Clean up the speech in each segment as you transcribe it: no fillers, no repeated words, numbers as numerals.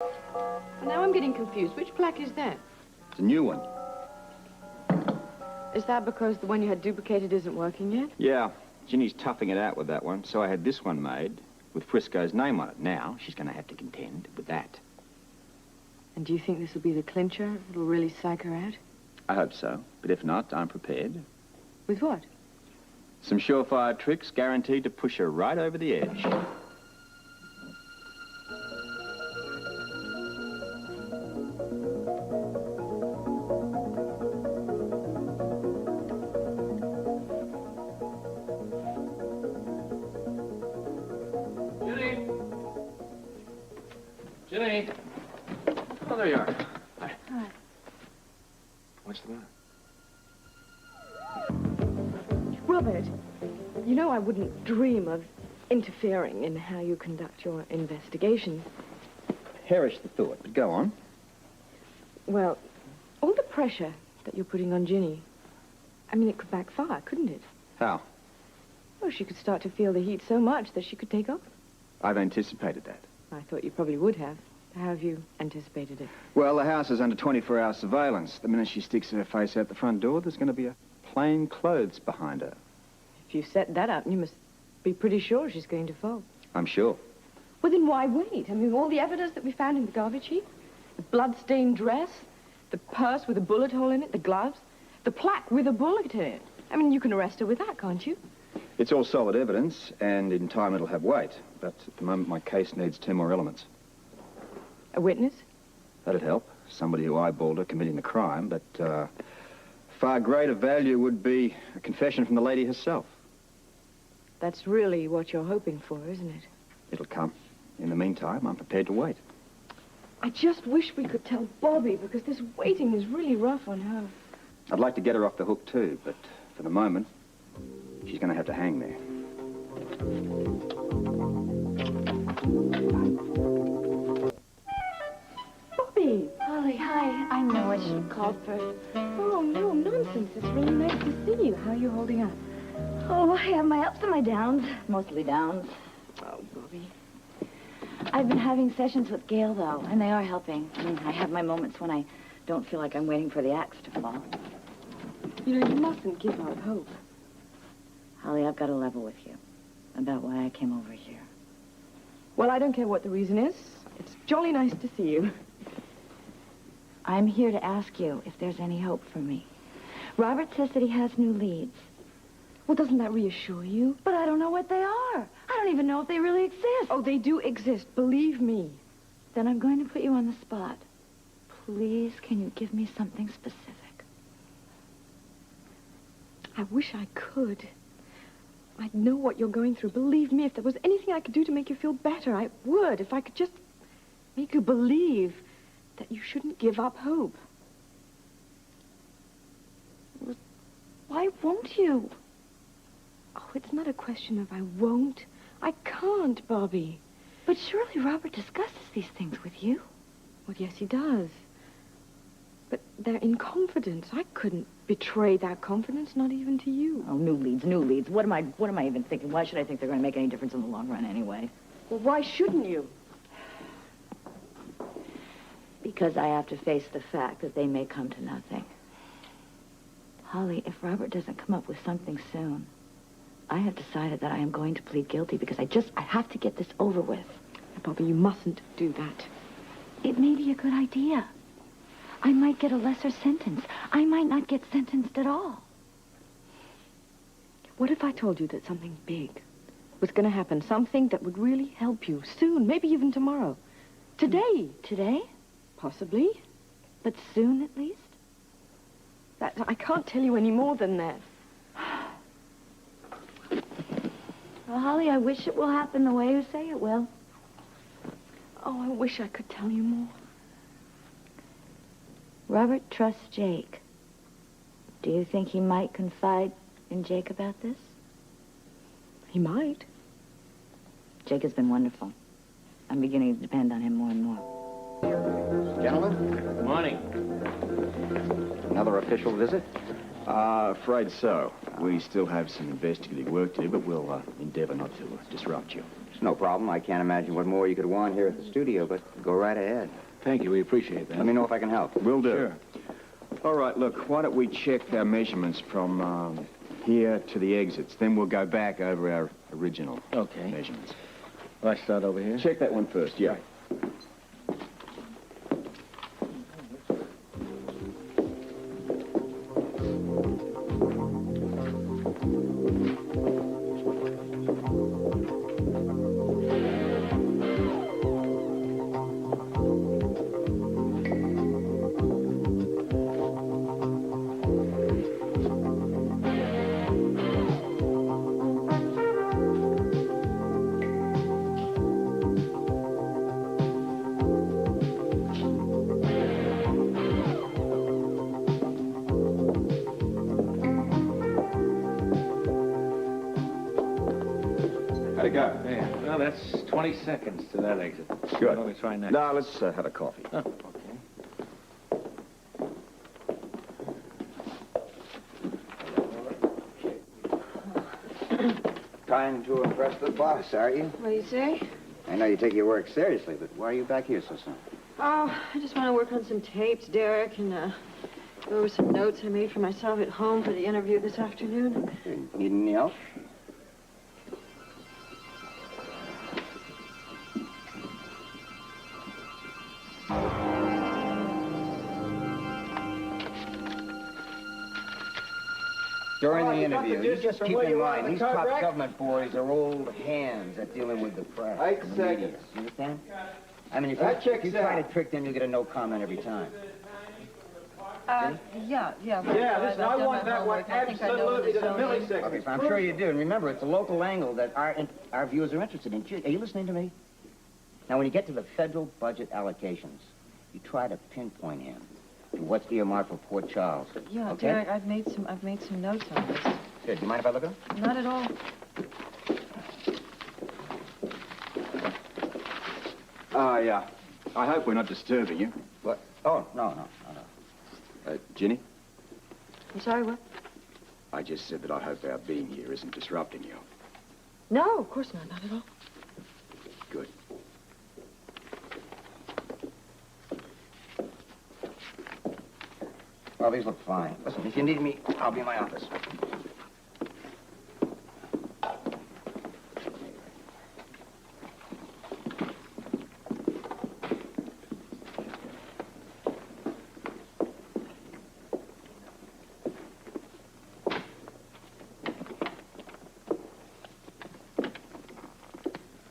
Now I'm getting confused. Which plaque is that? It's a new one. Is that because the one you had duplicated isn't working yet? Yeah, Ginny's toughing it out with that one, so I had this one made with Frisco's name on it. Now she's going to have to contend with that. And do you think this will be the clincher? It'll really psych her out? I hope so, but if not, I'm prepared. With what? Some surefire tricks guaranteed to push her right over the edge. Ginny! Oh, there you are. Hi. Hi. What's the matter? Robert, you know I wouldn't dream of interfering in how you conduct your investigation. Perish the thought, but go on. Well, all the pressure that you're putting on Ginny, I mean, it could backfire, couldn't it? How? Well, she could start to feel the heat so much that she could take off. I've anticipated that. I thought you probably would have. How have you anticipated it? Well, the house is under 24-hour surveillance. The minute she sticks her face out the front door, there's going to be a plain clothes behind her. If you set that up, you must be pretty sure she's going to fall. I'm sure. Well, then why wait? I mean, all the evidence that we found in the garbage heap, the blood-stained dress, the purse with a bullet hole in it, the gloves, the plaque with a bullet in it. I mean, you can arrest her with that, can't you? It's all solid evidence, and in time it'll have weight. But at the moment, my case needs 2 more elements. A witness? That'd help. Somebody who eyeballed her committing the crime, but far greater value would be a confession from the lady herself. That's really what you're hoping for, isn't it? It'll come. In the meantime, I'm prepared to wait. I just wish we could tell Bobby, because this waiting is really rough on her. I'd like to get her off the hook, too, but for the moment, she's going to have to hang there. Bobby! Holly, hi. I know I should have called first. Oh, no, nonsense. It's really nice to see you. How are you holding up? Oh, I have my ups and my downs. Mostly downs. Oh, Bobby. I've been having sessions with Gail, though, and they are helping. I mean, I have my moments when I don't feel like I'm waiting for the axe to fall. You know, you mustn't give up hope. Holly, I've got to level with you about why I came over here. Well, I don't care what the reason is. It's jolly nice to see you. I'm here to ask you if there's any hope for me. Robert says that he has new leads. Well, doesn't that reassure you? But I don't know what they are. I don't even know if they really exist. Oh, they do exist. Believe me. Then I'm going to put you on the spot. Please, can you give me something specific? I wish I could. I know what you're going through. Believe me, if there was anything I could do to make you feel better, I would. If I could just make you believe that you shouldn't give up hope. Why won't you? Oh, it's not a question of I won't. I can't, Bobby. But surely Robert discusses these things with you. Well, yes, he does. But they're in confidence. I couldn't betray that confidence, not even to you. Oh, new leads, new leads. What am I even thinking? Why should I think they're going to make any difference in the long run anyway? Well, why shouldn't you? Because I have to face the fact that they may come to nothing. Holly, if Robert doesn't come up with something soon, I have decided that I am going to plead guilty because I have to get this over with. Bobby, you mustn't do that. It may be a good idea. I might get a lesser sentence. I might not get sentenced at all. What if I told you that something big was going to happen? Something that would really help you soon, maybe even tomorrow. Today. Today? Possibly. But soon, at least? I can't tell you any more than that. Well, Holly, I wish it will happen the way you say it will. Oh, I wish I could tell you more. Robert trusts Jake. Do you think he might confide in Jake about this? He might. Jake has been wonderful. I'm beginning to depend on him more and more. Gentlemen, Good morning. another official visit. Afraid so. We still have some investigative work to do, but we'll endeavor not to disrupt you. It's no problem. I can't imagine what more you could want here at the studio, but go right ahead. Thank you. We appreciate that. Let me know if I can help. Will do. Sure. All right, look, why don't we check our measurements from here to the exits, then we'll go back over our original measurements. Well, I start over here. Check that one first, yeah. How'd it go? Yeah. Well, that's 20 seconds to that exit. Good. Let me try next. No, let's have a coffee. Oh, okay. Trying to impress the boss, are you? What do you say? I know you take your work seriously, but why are you back here so soon? Oh, I just want to work on some tapes, Derek, and go over some notes I made for myself at home for the interview this afternoon. You need any help? During the interview, you just keep in mind, these top government boys are old hands at dealing with the press. and the media. You understand? I mean, if you try to trick them, you'll get a no comment every time. Yeah. Yeah, listen, I want that one absolutely to the millisecond. Okay, I'm sure you do. And remember, it's a local angle that our viewers are interested in. Are you listening to me? Now, when you get to the federal budget allocations, you try to pinpoint him to what's earmarked for Port Charles. Yeah, okay? Derek, I've made some notes on this. Good. Do you mind if I look at them? Not at all. Yeah. I hope we're not disturbing you. What? Oh, no. Ginny, I'm sorry, what? I just said that I hope our being here isn't disrupting you. No, of course not at all. Good. Well, these look fine. Listen, if you need me, I'll be in my office.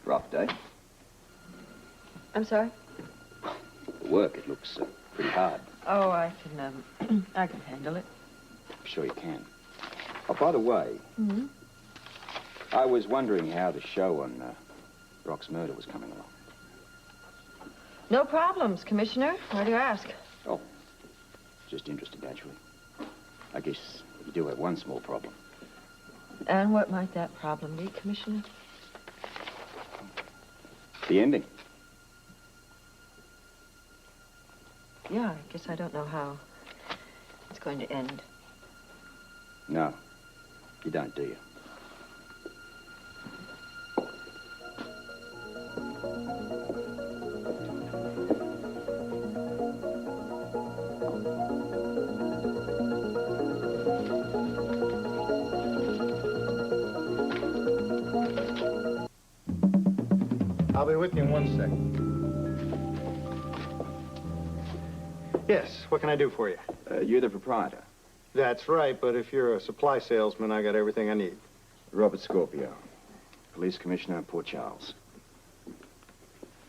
Rough day. I'm sorry? Work, it looks pretty hard. Oh, I can handle it. I'm sure you can. Oh, by the way, I was wondering how the show on Brock's murder was coming along. No problems, Commissioner. Why do you ask? Oh, just interested, actually. I guess you do have one small problem. And what might that problem be, Commissioner? The ending. Yeah, I guess I don't know how it's going to end. No, you don't, do you? I'll be with you in 1 second. Yes, what can I do for you? You're the proprietor, That's right, but if you're a supply salesman, I got everything I need. Robert Scorpio, Police Commissioner of Port Charles.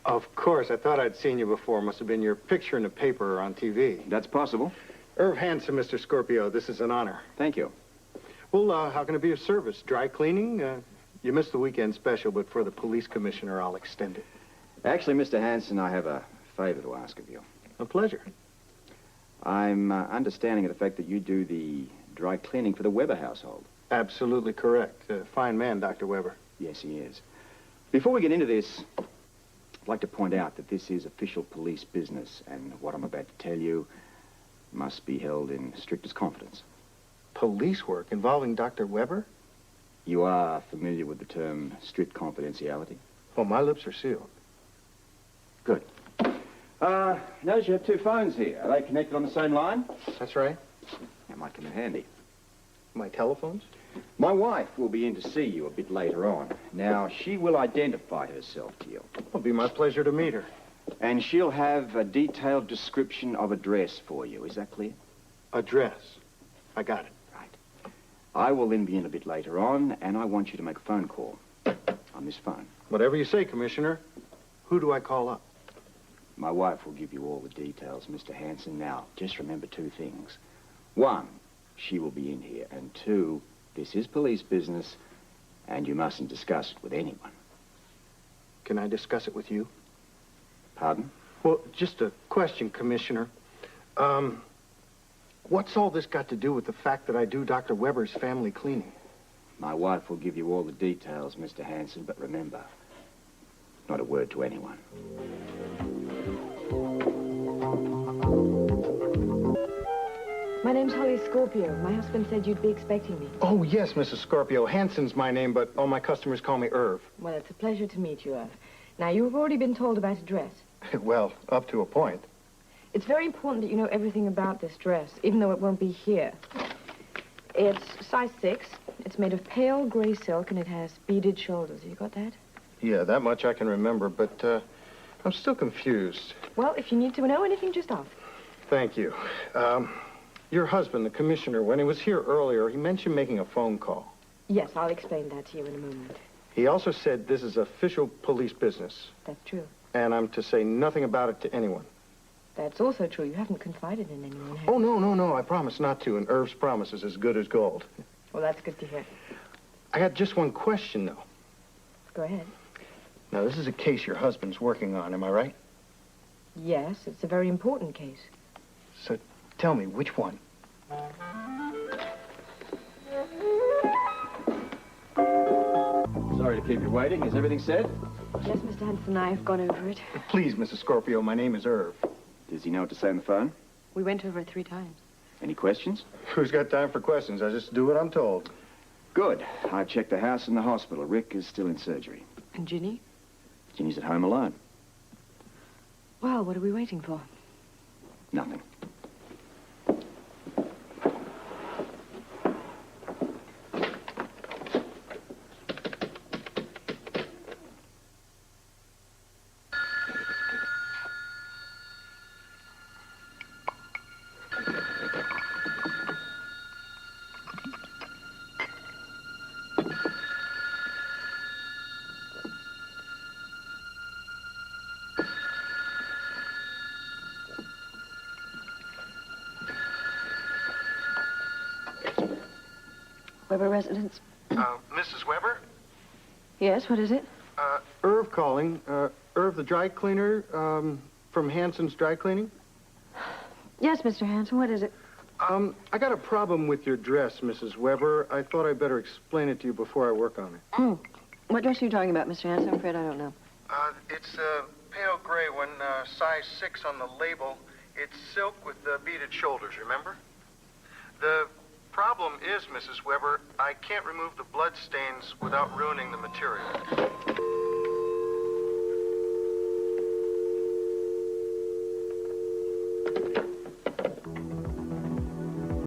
Of course, I thought I'd seen you before. Must have been your picture in the paper or on TV. That's possible. Irv Hansen, Mr. Scorpio, this is an honor. Thank you. Well, how can it be of service? Dry cleaning? You missed the weekend special, but for the police commissioner, I'll extend it. Actually, Mr. Hanson, I have a favor to ask of you. A pleasure. I'm understanding of the fact that you do the dry cleaning for the Weber household. Absolutely correct. Fine man, Dr. Weber. Yes, he is. Before we get into this, I'd like to point out that this is official police business, and what I'm about to tell you must be held in strictest confidence. Police work involving Dr. Weber? You are familiar with the term strict confidentiality? Well, my lips are sealed. Good. Notice you have two phones here. Are they connected on the same line? That's right. That might come in handy. My telephones? My wife will be in to see you a bit later on. Now, she will identify herself to you. It'll be my pleasure to meet her. And she'll have a detailed description of address for you. Is that clear? Address. I got it. Right. I will then be in a bit later on, and I want you to make a phone call on this phone. Whatever you say, Commissioner. Who do I call up? My wife will give you all the details, Mr. Hanson. Now, just remember two things. One, she will be in here. And two, this is police business, and you mustn't discuss it with anyone. Can I discuss it with you? Pardon? Well, just a question, Commissioner. What's all this got to do with the fact that I do Dr. Weber's family cleaning? My wife will give you all the details, Mr. Hanson, but remember, not a word to anyone. My name's Holly Scorpio. My husband said you'd be expecting me. Oh, yes, Mrs. Scorpio. Hanson's my name, but all my customers call me Irv. Well, it's a pleasure to meet you, Irv. Now, you've already been told about a dress. Well, up to a point. It's very important that you know everything about this dress, even though it won't be here. It's size 6. It's made of pale gray silk, and it has beaded shoulders. Have you got that? Yeah, that much I can remember, but I'm still confused. Well, if you need to know anything, just ask. Thank you. Your husband, the commissioner, when he was here earlier, he mentioned making a phone call. Yes, I'll explain that to you in a moment. He also said this is official police business. That's true. And I'm to say nothing about it to anyone. That's also true. You haven't confided in anyone, have you? Oh, no. I promise not to, and Irv's promise is as good as gold. Well, that's good to hear. I got just one question, though. Go ahead. Now, this is a case your husband's working on, am I right? Yes, it's a very important case. So tell me, which one? Sorry to keep you waiting. Is everything said? Yes, Mr. Hanson, I've gone over it. Please, Mrs. Scorpio, my name is Irv. Does he know what to say on the phone? We went over it 3 times. Any questions? Who's got time for questions? I just do what I'm told. Good. I've checked the house and the hospital. Rick is still in surgery. And Ginny? Ginny's at home alone. Well, what are we waiting for? Nothing. Weber residence? Mrs. Weber? Yes, what is it? Irv calling. Irv, the dry cleaner, from Hanson's Dry Cleaning? Yes, Mr. Hanson, what is it? I got a problem with your dress, Mrs. Weber. I thought I'd better explain it to you before I work on it. What dress are you talking about, Mr. Hanson? I'm afraid I don't know. It's pale gray one, size 6 on the label. It's silk with beaded shoulders, remember? The problem is, Mrs. Weber, I can't remove the blood stains without ruining the material.